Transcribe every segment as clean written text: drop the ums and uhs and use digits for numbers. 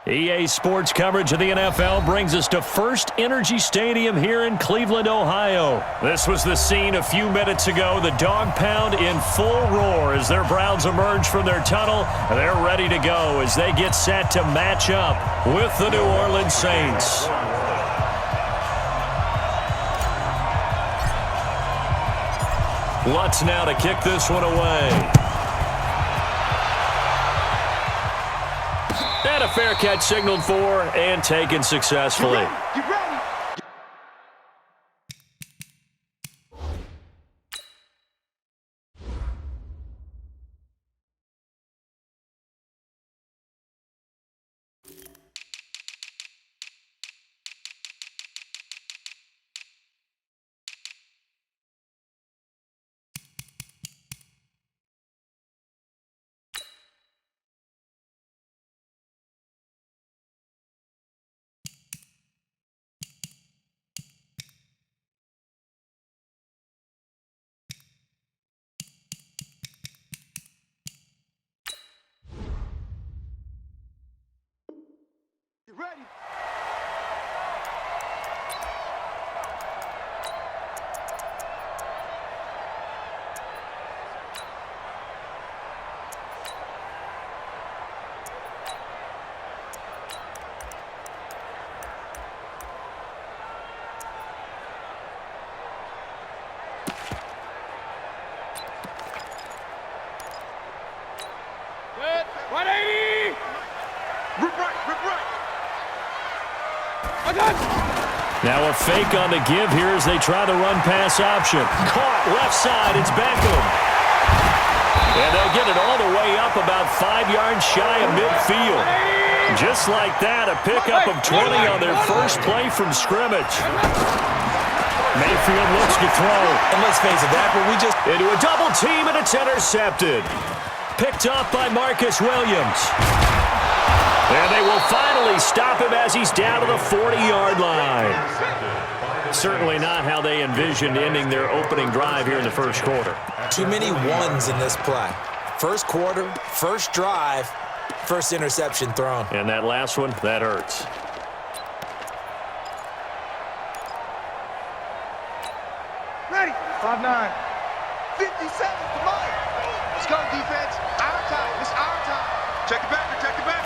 EA Sports coverage of the NFL brings us to First Energy Stadium here in Cleveland, Ohio. This was the scene a few minutes ago. The dog pound in full roar as their Browns emerge from their tunnel. They're ready to go as they get set to match up with the New Orleans Saints. Lutz now to kick this one away. And a fair catch signaled for and taken successfully. Get ready. Get ready. Good. 180. Rip right, rip right. Now a fake on the give here as they try the run-pass option. Caught left side, it's Beckham. And they'll get it all the way up about 5 yards shy of midfield. Just like that, a pickup of 20 on their first play from scrimmage. Mayfield looks to throw. And let's face it, that we just into a double team, and it's intercepted. Picked up by Marcus Williams. And they will finally stop him as he's down to the 40-yard line. Certainly not how they envisioned ending their opening drive here in the first quarter. too many ones in this play. First quarter, first drive, first interception thrown. And that last one, that hurts. Ready. 5-9. 50 seconds to mine. Let's go, defense. Our time. It's our time. Check it back. Check it back.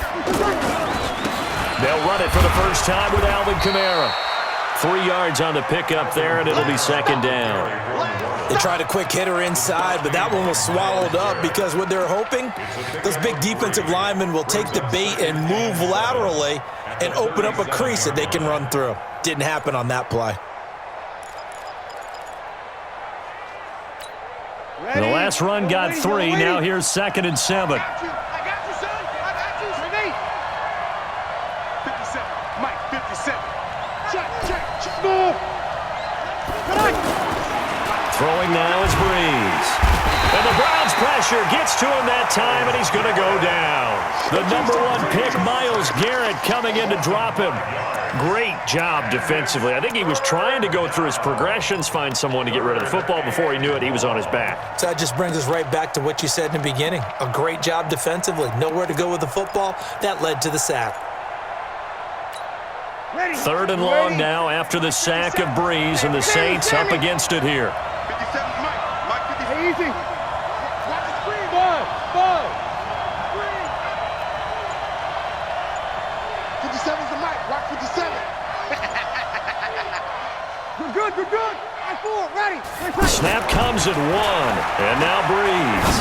They'll run it for the first time with Alvin Camron. 3 yards on the pickup there, and it'll be second down. They tried a quick hitter inside, but that one was swallowed up because what they're hoping, those big defensive linemen will take the bait and move laterally and open up a crease that they can run through. Didn't happen on that play. The last run got 3. Now here's 2nd and 7. Throwing now is Breeze. And the Browns pressure gets to him that time, and he's going to go down. The #1 pick, Myles Garrett, coming in to drop him. Great job defensively. I think he was trying to go through his progressions, find someone to get rid of the football. Before he knew it, he was on his back. So that just brings us right back to what you said in the beginning. A great job defensively. Nowhere to go with the football. That led to the sack. 3rd and long now after the sack of Breeze, and the Saints up against it here. 57's Mike. Mike 57. Easy. Watch the screen. Ball. 57's the Mike. Watch 57. Good. High 4. Ready. Snap comes at 1, and now Breeze.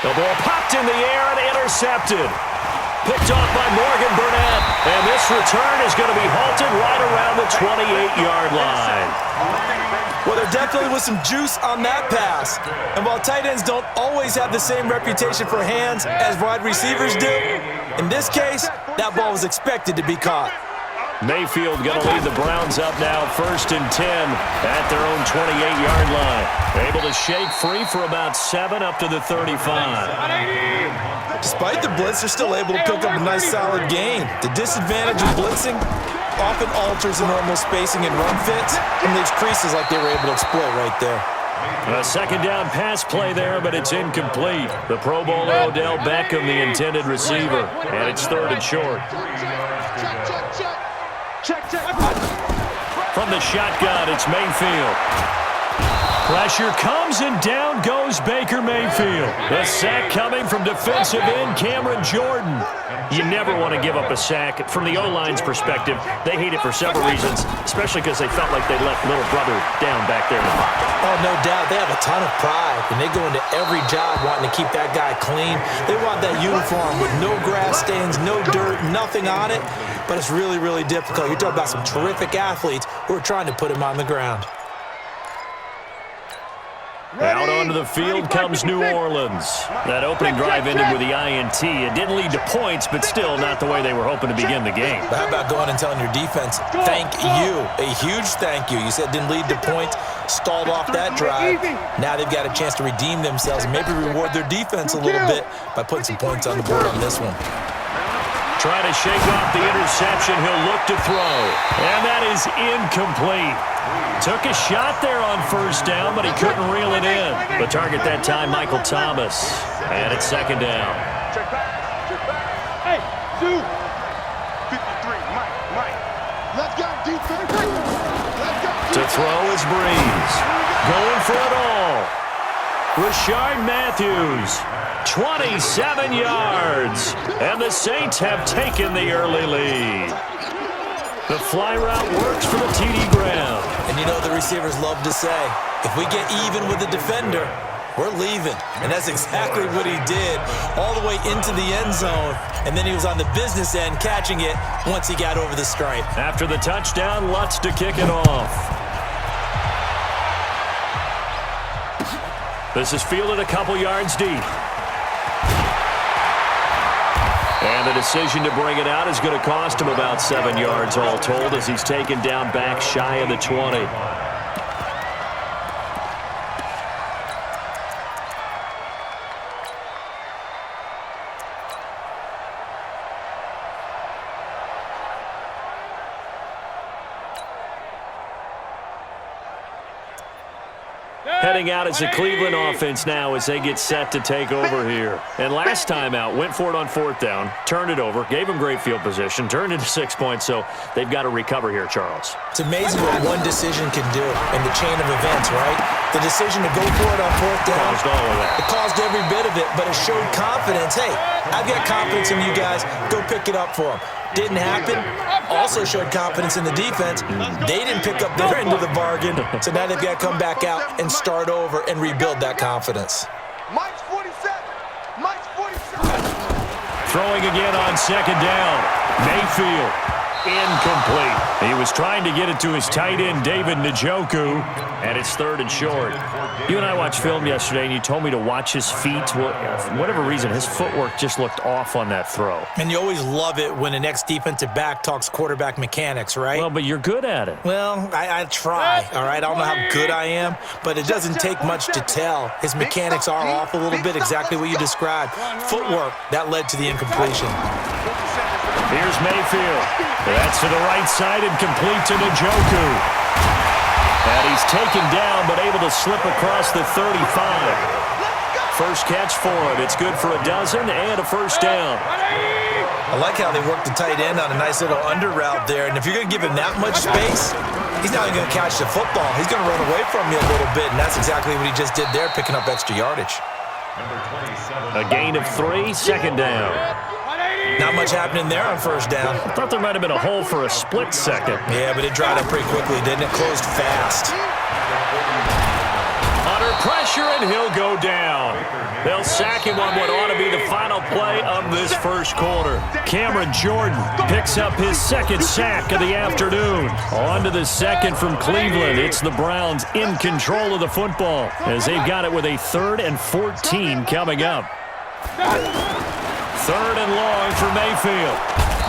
The ball popped in the air and intercepted. Picked off by Morgan Burnett, and this return is going to be halted right around the 28-yard line. Well, there definitely was some juice on that pass. And while tight ends don't always have the same reputation for hands as wide receivers do, in this case, that ball was expected to be caught. Mayfield going to lead the Browns up now 1st and 10 at their own 28-yard line. Able to shake free for about 7 up to the 35. Despite the blitz, they're still able to pick up a nice solid gain. The disadvantage of blitzing often alters the normal spacing and run fits and leaves creases like they were able to exploit right there. A second down pass play there, but it's incomplete. The Pro Bowler Odell Beckham, the intended receiver, and it's 3rd and short. From the shotgun, it's Mayfield. Pressure comes, and down goes Baker Mayfield. The sack coming from defensive end Camron Jordan. You never want to give up a sack. From the O-line's perspective, they hate it for several reasons, especially because they felt like they let little brother down back there in the pocket. Oh, no doubt. They have a ton of pride, and they go into every job wanting to keep that guy clean. They want that uniform with no grass stains, no dirt, nothing on it, but it's really, really difficult. You're talking about some terrific athletes who are trying to put him on the ground. Out onto the field comes New Orleans. That opening drive ended with the INT. It didn't lead to points, but still not the way they were hoping to begin the game. But how about going and telling your defense, thank you, a huge thank you. You said didn't lead to points, stalled off that drive. Now they've got a chance to redeem themselves and maybe reward their defense a little bit by putting some points on the board on this one. Trying to shake off the interception. He'll look to throw. And that is incomplete. Took a shot there on 1st down, but he couldn't reel it in. The target that time, Michael Thomas. And it's 2nd down. Check back. Hey, 2. 53, Mike. Let's go, defense. To throw is Breeze. Going for it all. Rashard Matthews. 27 yards. And the Saints have taken the early lead. The fly route works for the TD ground. And you know the receivers love to say, if we get even with the defender, we're leaving. And that's exactly what he did, all the way into the end zone. And then he was on the business end catching it once he got over the stripe. After the touchdown, Lutz to kick it off. This is fielded a couple yards deep. And the decision to bring it out is going to cost him about 7 yards all told as he's taken down back shy of the 20. Heading out as the Cleveland offense now as they get set to take over here. And last time out, went for it on 4th down, turned it over, gave them great field position, turned it to 6 points, so they've got to recover here, Charles. It's amazing what one decision can do in the chain of events, right? The decision to go for it on 4th down. Caused all of that. It caused every bit of it, but it showed confidence. Hey, I've got confidence in you guys. Go pick it up for them. Didn't happen. Also showed confidence in the defense. They didn't pick up their end of the bargain, so now they've got to come back out and start over and rebuild that confidence. Mike's 47. Mike's 47. Throwing again on 2nd down. Mayfield. Incomplete. He was trying to get it to his tight end, David Njoku, and it's 3rd and short. You and I watched film yesterday, and you told me to watch his feet. For whatever reason, his footwork just looked off on that throw. And you always love it when an ex-defensive back talks quarterback mechanics, right? Well, but you're good at it. Well, I try, all right? I don't know how good I am, but it doesn't take much to tell. His mechanics are off a little bit, exactly what you described. Footwork, that led to the incompletion. Here's Mayfield. That's to the right side and complete to Njoku. And he's taken down but able to slip across the 35. First catch for him. It's good for a dozen and a 1st down. I like how they work the tight end on a nice little under route there. And if you're going to give him that much space, he's not even going to catch the football. He's going to run away from you a little bit, and that's exactly what he just did there, picking up extra yardage. A gain of 3, 2nd down. Not much happening there on 1st down. I thought there might have been a hole for a split second. Yeah, but it dried up pretty quickly, didn't it? Closed fast. Under pressure, and he'll go down. They'll sack him on what ought to be the final play of this 1st quarter. Camron Jordan picks up his 2nd sack of the afternoon. On to the 2nd from Cleveland. It's the Browns in control of the football as they've got it with a 3rd and 14 coming up. 3rd and long for Mayfield.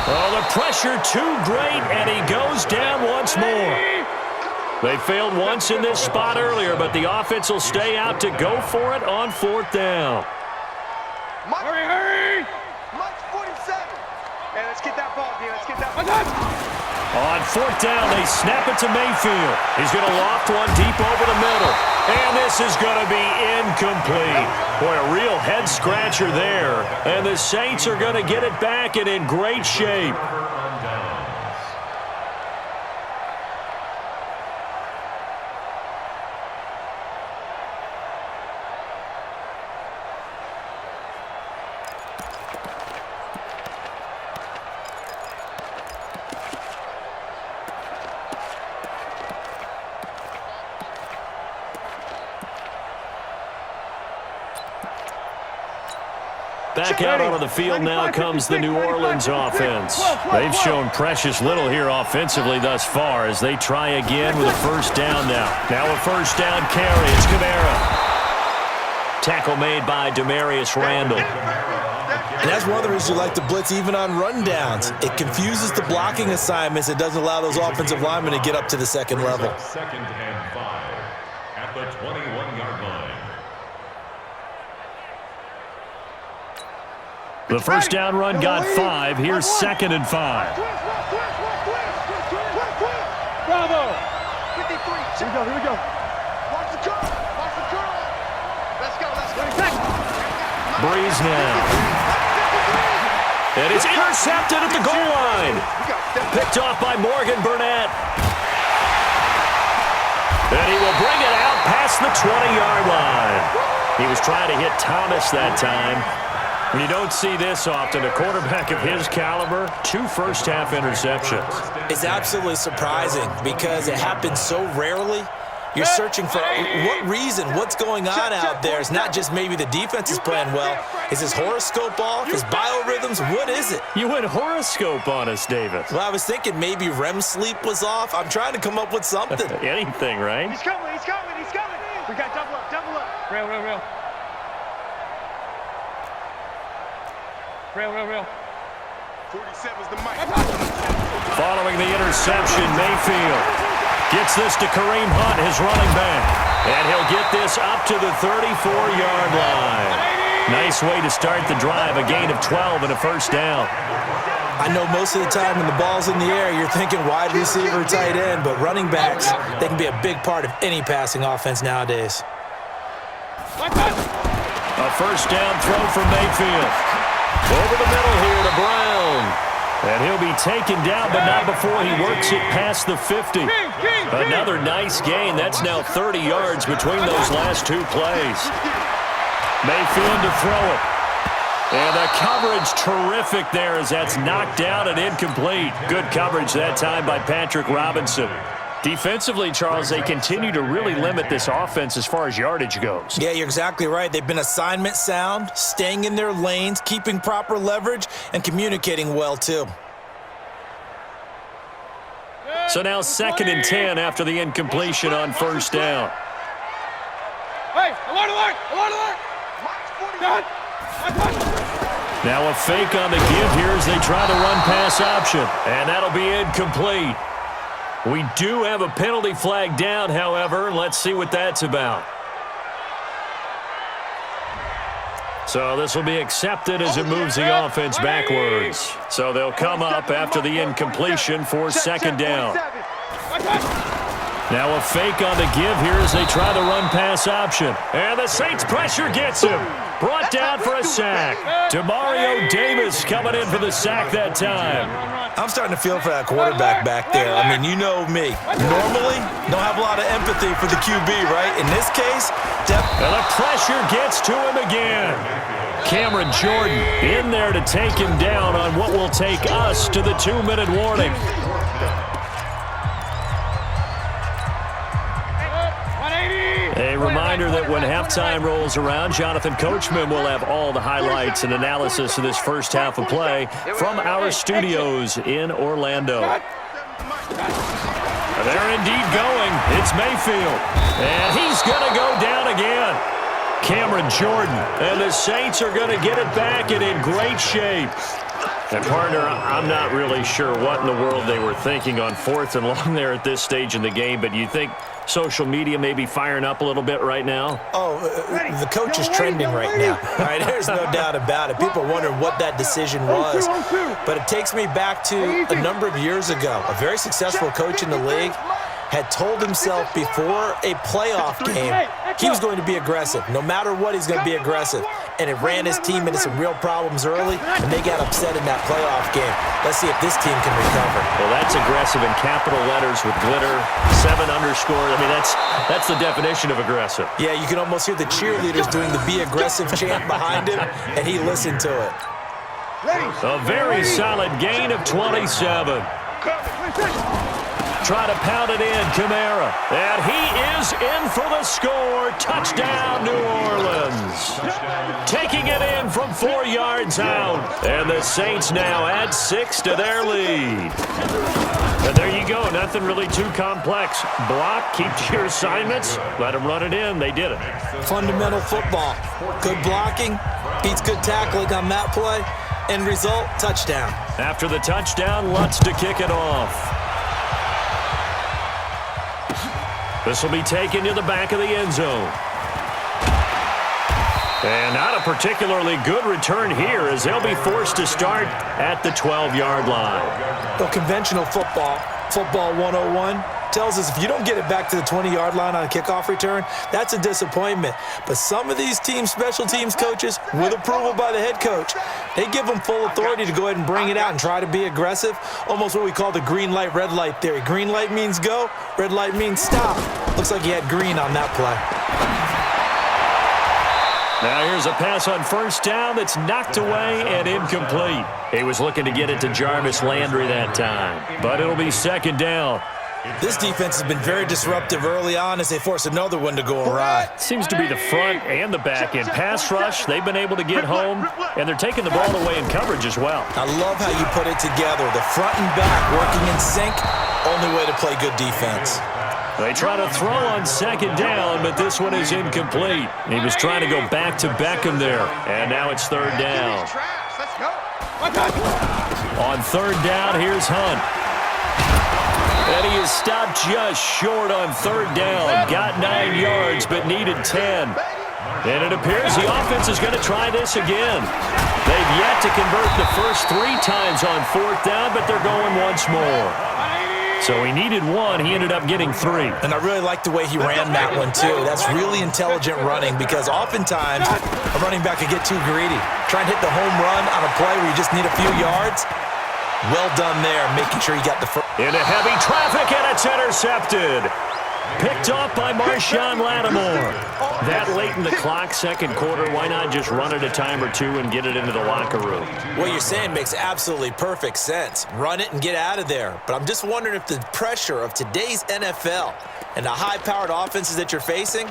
Oh, the pressure too great, and he goes down once more. They failed once in this spot earlier, but the offense will stay out to go for it on 4th down. Hurry! Mike's 47. Hey, let's get that ball, D. Let's get that ball. On fourth down, they snap it to Mayfield. He's going to loft one deep over the middle. And this is going to be incomplete. Boy, a real head-scratcher there. And the Saints are going to get it back and in great shape. Back out onto the field now comes the New Orleans offense. They've shown precious little here offensively thus far as they try again with a first down now. Now a first down carry. It's Camron. Tackle made by Demarius Randall. And that's one of the reasons you like to blitz even on rundowns. It confuses the blocking assignments. It doesn't allow those offensive linemen to get up to the second level. Second and 5 at the 21-yard line. The first down run got 5. Here's second and 5. Bravo. 53. Here we go. Watch the curl. Watch the curl. Let's go. Breeze now. And it's intercepted at the goal line. Picked off by Morgan Burnett. And he will bring it out past the 20-yard line. He was trying to hit Thomas that time. You don't see this often. A quarterback of his caliber, 2 first-half interceptions. It's absolutely surprising because it happens so rarely. You're searching for what reason, what's going on out there. It's not just maybe the defense is playing well. Is his horoscope off? His biorhythms? What is it? You went horoscope on us, Davis. Well, I was thinking maybe REM sleep was off. I'm trying to come up with something. Anything, right? He's coming. We got double up. Real. Real. 47's the mic. Following the interception, Mayfield gets this to Kareem Hunt, his running back. And he'll get this up to the 34-yard line. Nice way to start the drive, a gain of 12 and a first down. I know most of the time when the ball's in the air, you're thinking wide receiver, tight end, but running backs, they can be a big part of any passing offense nowadays. A first down throw from Mayfield. Over the middle here to Brown. And he'll be taken down, but not before he works it past the 50. Another nice gain. That's now 30 yards between those last 2 plays. Mayfield to throw it. And the coverage terrific there as that's knocked down and incomplete. Good coverage that time by Patrick Robinson. Defensively, Charles, they continue to really limit this offense as far as yardage goes. Yeah, you're exactly right. They've been assignment sound, staying in their lanes, keeping proper leverage, and communicating well, too. So now 2nd and 10 after the incompletion on first down. Hey, alert! Now a fake on the give here as they try the run-pass option. And that'll be incomplete. We do have a penalty flag down, however. Let's see what that's about. So this will be accepted as it moves the offense backwards. So they'll come up after the incompletion for second down. Now a fake on the give here as they try the run-pass option. And the Saints pressure gets him. Brought down for a sack. Demario Davis coming in for the sack that time. I'm starting to feel for that quarterback back there. I mean, you know me. Normally, don't have a lot of empathy for the QB, right? In this case, and the pressure gets to him again. Camron Jordan in there to take him down on what will take us to the 2-minute warning. A reminder that when halftime rolls around, Jonathan Coachman will have all the highlights and analysis of this first half of play from our studios in Orlando. They're indeed going. It's Mayfield. And he's going to go down again. Camron Jordan. And the Saints are going to get it back and in great shape. And, partner, I'm not really sure what in the world they were thinking on 4th and long there at this stage in the game, but you think social media may be firing up a little bit right now? Oh, the coach is trending right now. All right, there's no doubt about it. People are wondering what that decision was. But it takes me back to a number of years ago. A very successful coach in the league had told himself before a playoff game he was going to be aggressive. No matter what, he's going to be aggressive. And it ran his team into some real problems early, and they got upset in that playoff game. Let's see if this team can recover. Well, that's aggressive in capital letters with glitter, 7 underscores. I mean, that's the definition of aggressive. Yeah, you can almost hear the cheerleaders doing the be aggressive chant behind him, and he listened to it. A very solid gain of 27. Try to pound it in, Camron. And he is in for the score. Touchdown, New Orleans. Taking it in from 4 yards out. And the Saints now add 6 to their lead. And there you go. Nothing really too complex. Block, keep to your assignments. Let them run it in. They did it. Fundamental football. Good blocking, beats good tackling on that play. End result, touchdown. After the touchdown, Lutz to kick it off. This will be taken to the back of the end zone. And not a particularly good return here as they'll be forced to start at the 12-yard line. Well, conventional football 101, tells us if you don't get it back to the 20-yard line on a kickoff return, that's a disappointment. But some of these teams, special teams coaches, with approval by the head coach, they give them full authority to go ahead and bring it out and try to be aggressive, almost what we call the green light, red light theory. Green light means go, red light means stop. Looks like he had green on that play. Now here's a pass on first down that's knocked away and incomplete. He was looking to get it to Jarvis Landry that time, but it'll be second down. This defense has been very disruptive early on as they force another one to go awry. Seems to be the front and the back end. Pass rush, they've been able to get home, and they're taking the ball away in coverage as well. I love how you put it together. The front and back working in sync, only way to play good defense. They try to throw on second down, but this one is incomplete. He was trying to go back to Beckham there, and now it's third down. On third down, here's Hunt. And he is stopped just short on third down. Got 9 yards, but needed 10. And it appears the offense is going to try this again. They've yet to convert the first 3 times on fourth down, but they're going once more. So he needed 1. He ended up getting 3. And I really like the way he ran that one, too. That's really intelligent running because oftentimes a running back could get too greedy. Try and hit the home run on a play where you just need a few yards. Well done there, making sure you got the first. Into heavy traffic, and it's intercepted. Picked off by Marshawn Lattimore. That late in the clock, second quarter, why not just run it a time or two and get it into the locker room? What you're saying makes absolutely perfect sense. Run it and get out of there. But I'm just wondering if the pressure of today's NFL and the high-powered offenses that you're facing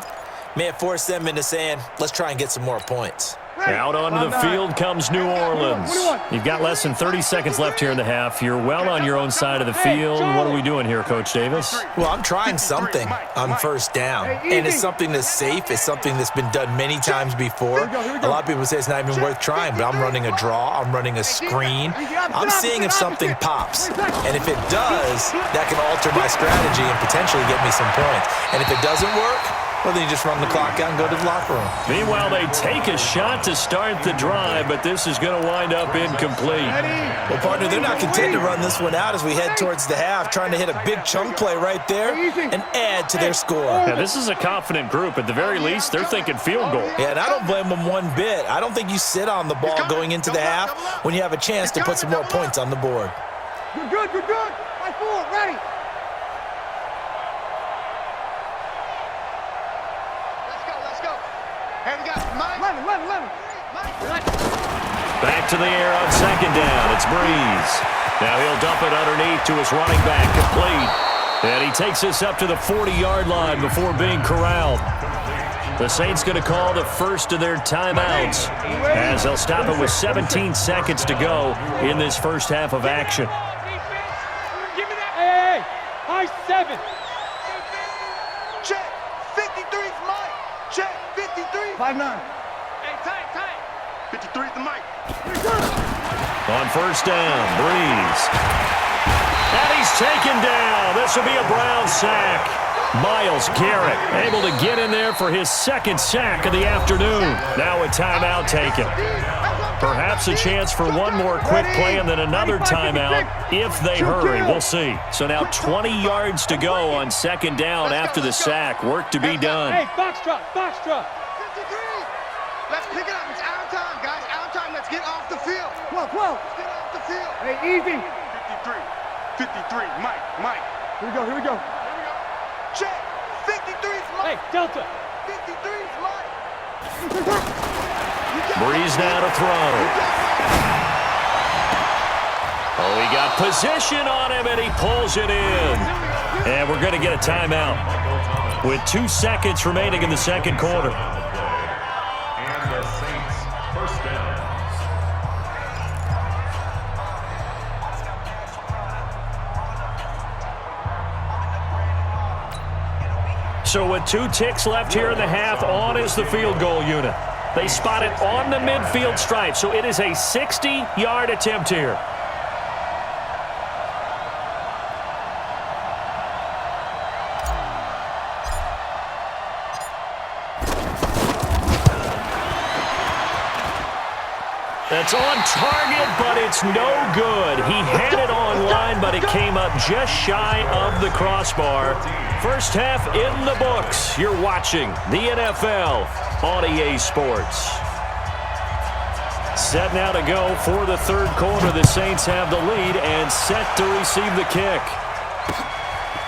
may have forced them into saying, let's try and get some more points. Out onto the field comes New Orleans. You've got less than 30 seconds left here in the half. You're well on your own side of the field. What are we doing here, Coach Davis? Well, I'm trying something on first down. And it's something that's safe. It's something that's been done many times before. A lot of people say it's not even worth trying, but I'm running a draw. I'm running a screen. I'm seeing if something pops. And if it does, that can alter my strategy and potentially get me some points. And if it doesn't work, well, then you just run the clock out and go to the locker room. Meanwhile, they take a shot to start the drive, but this is going to wind up incomplete. Well, partner, they're not content to run this one out as we head towards the half, trying to hit a big chunk play right there and add to their score. Yeah, this is a confident group. At the very least, they're thinking field goal. Yeah, and I don't blame them one bit. I don't think you sit on the ball going into the half when you have a chance to put some more points on the board. You're good, you're good. 5-4, ready. Back to the air on second down. It's Breeze. Now he'll dump it underneath to his running back, complete. And he takes this up to the 40-yard line before being corralled. The Saints going to call the first of their timeouts as they'll stop it with 17 seconds to go in this first half of action. Give me that. Hey, high 7. Check. 53 for Mike. Check. 53. 5'9". Hey, tight. 53 is the mic. On first down, Breeze. And he's taken down. This will be a Brown sack. Myles Garrett able to get in there for his second sack of the afternoon. Now a timeout taken. Perhaps a chance for one more quick play and then another timeout if they hurry. We'll see. So now 20 yards to go on second down after the sack. Work to be done. Hey, box drop. 53. Let's pick it up. It's our time, guys. Our time. Let's get off the field. 12. Let's get off the field. Hey, easy. 53. Mike. Here we go. Check. 53 is Mike. Hey, Delta. 53 is Mike. Breeze now to throw. Oh, he got position on him, and he pulls it in. And we're going to get a timeout with 2 seconds remaining in the second quarter. And the Saints first down. So with 2 ticks left here in the half, on is the field goal unit. They spot it on the midfield stripe, so it is a 60-yard attempt here. That's on target, but it's no good. He had it online, but it came up just shy of the crossbar. First half in the books. You're watching the NFL on EA Sports. Set now to go for the third quarter. The Saints have the lead and set to receive the kick.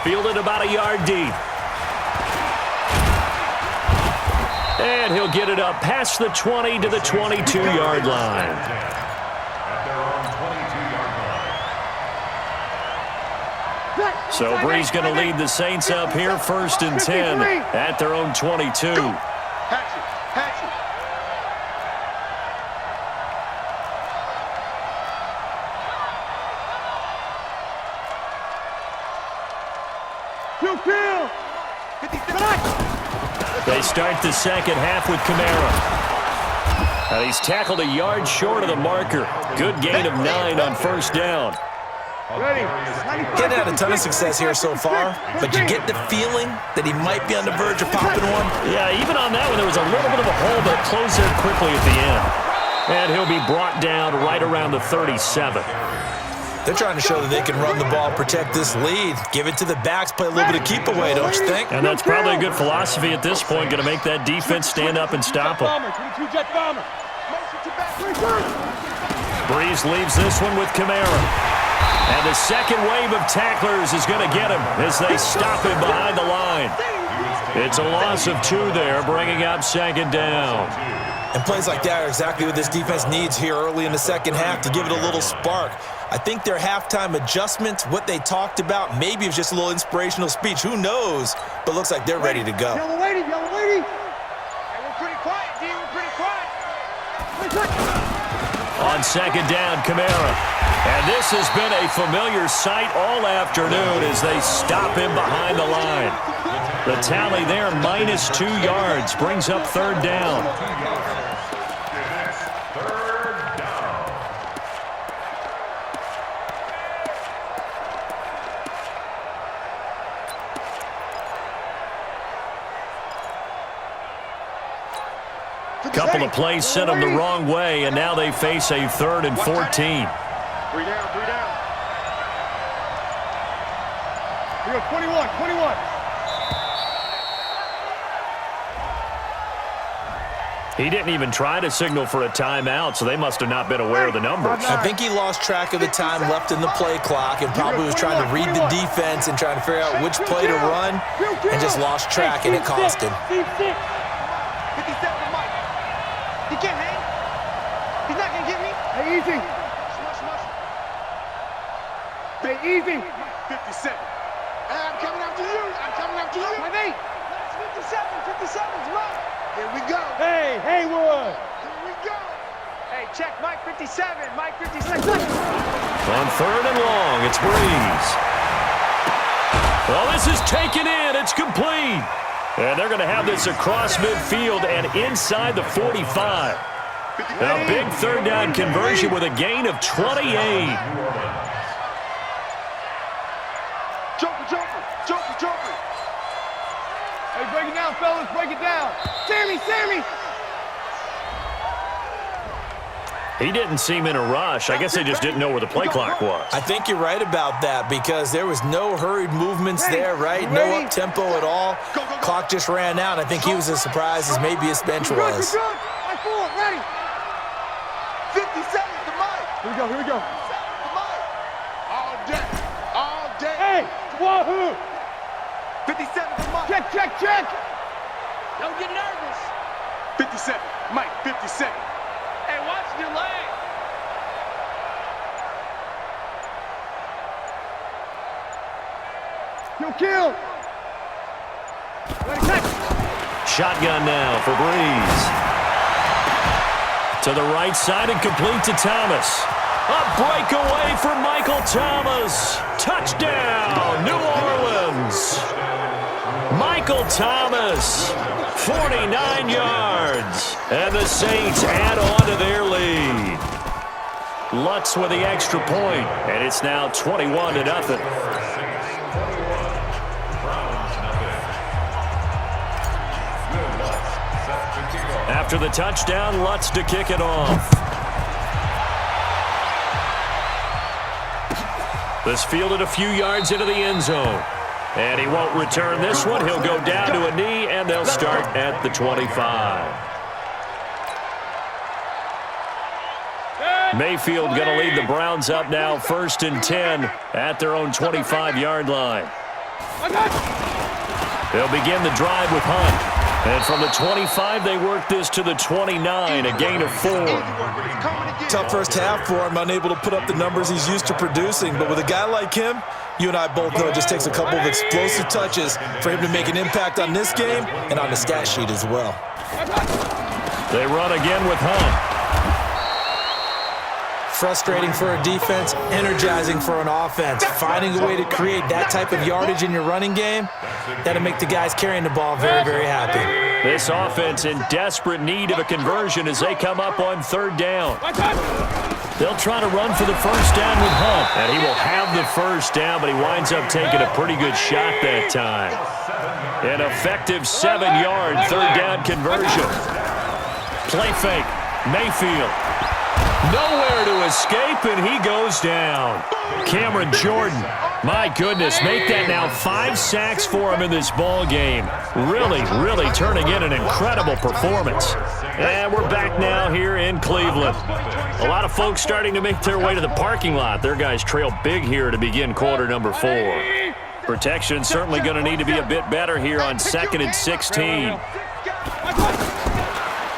Fielded about a yard deep. And he'll get it up past the 20 to the 22-yard line. At their own 22-yard line. So Breeze going to lead the Saints up here, first and 10 at their own 22. Hatch it. Kill. 57. They start the second half with Camron. And he's tackled a yard short of the marker. Good gain of 9 on first down. Ready. Getting had a ton of success here so far, but you get the feeling that he might be on the verge of popping one. Yeah, even on that one, there was a little bit of a hole, but it closed there quickly at the end. And he'll be brought down right around the 37. They're trying to show that they can run the ball, protect this lead, give it to the backs, play a little bit of keep away, don't you think? And that's probably a good philosophy at this point, going to make that defense stand up and stop them. 22 jet bomber. Breeze leaves this one with Camron. And the second wave of tacklers is going to get him as they stop him behind the line. It's a loss of 2 there, bringing up second down. And plays like that are exactly what this defense needs here early in the second half to give it a little spark. I think their halftime adjustments, what they talked about, maybe it was just a little inspirational speech. Who knows? But looks like they're ready to go. Yellow lady. Hey, we're pretty quiet, D. We're pretty quiet. On second down, Camron. And this has been a familiar sight all afternoon as they stop him behind the line. The tally there, minus 2 yards, brings up third down. Couple of plays sent them the wrong way, and now they face a 3rd and 14. 3 down. We go 21. He didn't even try to signal for a timeout, so they must have not been aware of the numbers. I think he lost track of the time left in the play clock and probably was trying to read the defense and trying to figure out which play to run and just lost track, and it cost him. 57 to Mike. He can't hang. He's not going to get me. Hey, easy. Smush. Hey, easy. 57. I'm coming after you. 5'8". That's 57's mine. Here we go. Hey, Haywood. Here we go. Hey, check Mike 57. Mike 57. On 3rd and long, it's Breeze. Well, this is taken in. It's complete. And they're going to have this across midfield and inside the 45. A big third down conversion with a gain of 28. Joker. Hey, break it down, fellas. Break it down. Sammy. He didn't seem in a rush. I guess they just didn't know where the play clock was. I think you're right about that because there was no hurried movements there, right? No up-tempo at all. Clock just ran out. I think he was as surprised as maybe his bench was. Good. Right forward, ready. 50 seconds to Mike. Here we go. All day. Hey, wahoo. 57 to Mike. Check. Don't get nervous. 57. Mike, 57. Hey, watch your leg. Kill. Ready, catch. Shotgun now for Breeze. To the right side and complete to Thomas. A breakaway for Michael Thomas. Touchdown, New Orleans. Michael Thomas, 49 yards. And the Saints add on to their lead. Lutz with the extra point, and it's now 21-0. After the touchdown, Lutz to kick it off. This fielded a few yards into the end zone. And he won't return this one. He'll go down to a knee, and they'll start at the 25. Mayfield going to lead the Browns up now, 1st and 10 at their own 25-yard line. They'll begin the drive with Hunt. And from the 25, they work this to the 29, a gain of 4. Tough first half for him, unable to put up the numbers he's used to producing. But with a guy like him, you and I both know it just takes a couple of explosive touches for him to make an impact on this game and on the stat sheet as well. They run again with Hunt. Frustrating for a defense, energizing for an offense. Finding a way to create that type of yardage in your running game, that'll make the guys carrying the ball very, very happy. This offense in desperate need of a conversion as they come up on 3rd down. They'll try to run for the first down with Hunt, and he will have the first down, but he winds up taking a pretty good shot that time. An effective 7-yard 3rd down conversion. Play fake. Mayfield. Nowhere to escape, and he goes down. Camron Jordan, my goodness, make that now 5 sacks for him in this ball game. Really turning in an incredible performance. And we're back now here in Cleveland. A lot of folks starting to make their way to the parking lot. Their guys trail big here to begin quarter number 4. Protection certainly going to need to be a bit better here on 2nd and 16.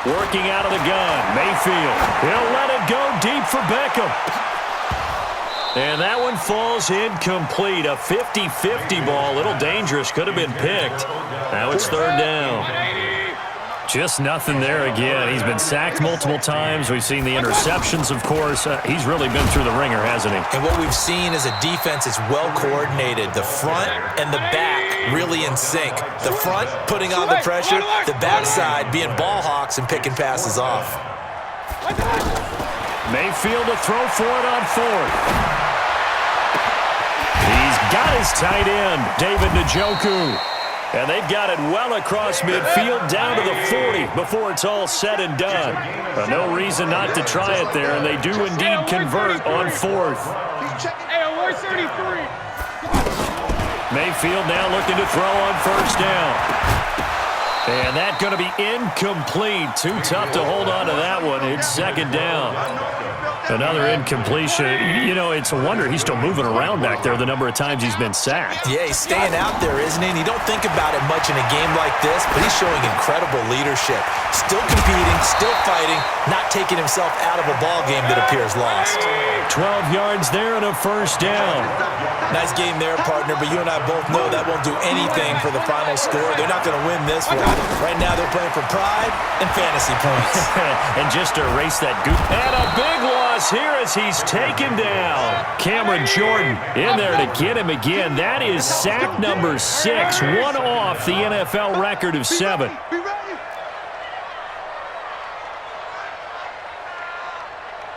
Working out of the gun, Mayfield. He'll let it go deep for Beckham. And that one falls incomplete. A 50-50 ball, a little dangerous, could have been picked. Now it's 3rd down. Just nothing there again. He's been sacked multiple times. We've seen the interceptions, of course. He's really been through the ringer, hasn't he? And what we've seen is a defense that's well coordinated. The front and the back really in sync. The front putting on the pressure, the backside being ball hawks and picking passes off. Mayfield to throw for it on 4th. He's got his tight end, David Njoku. And they've got it well across midfield down to the 40 before it's all said and done. But no reason not to try it there, and they do indeed convert on 4th. Hey, 133. Mayfield now looking to throw on 1st down. And that's going to be incomplete. Too tough to hold on to that one. It's 2nd down. Another incompletion. You know, it's a wonder he's still moving around back there the number of times he's been sacked. Yeah, he's staying out there, isn't he? And you don't think about it much in a game like this, but he's showing incredible leadership. Still competing, still fighting, not taking himself out of a ball game that appears lost. 12 yards there and a 1st down. Nice game there, partner, but you and I both know that won't do anything for the final score. They're not going to win this one. Right now they're playing for pride and fantasy points. And just to erase that goop. And a big loss here as he's taken down. Camron Jordan in there to get him again. That is sack number 6, one off the NFL record of 7. Be ready.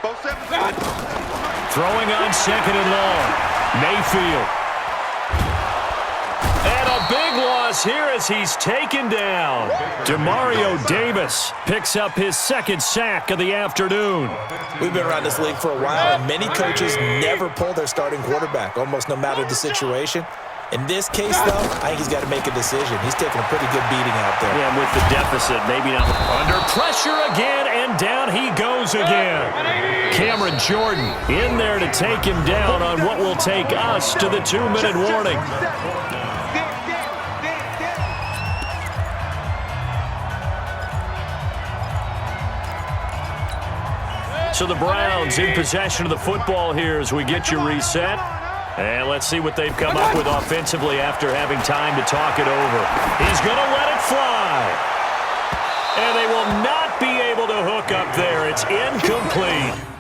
Both 7. Throwing on 2nd and long. Mayfield. And a big loss here as he's taken down. Demario Davis picks up his 2nd sack of the afternoon. We've been around this league for a while, and many coaches never pull their starting quarterback, almost no matter the situation. In this case, though, I think he's got to make a decision. He's taking a pretty good beating out there. Yeah, and with the deficit, maybe not. Under pressure again, and down he goes again. Camron Jordan in there to take him down on what will take us to the 2-minute warning. So the Browns in possession of the football here as we get you reset. And let's see what they've come up with offensively after having time to talk it over. He's going to let it fly. And they will not be able to hook up there. It's incomplete.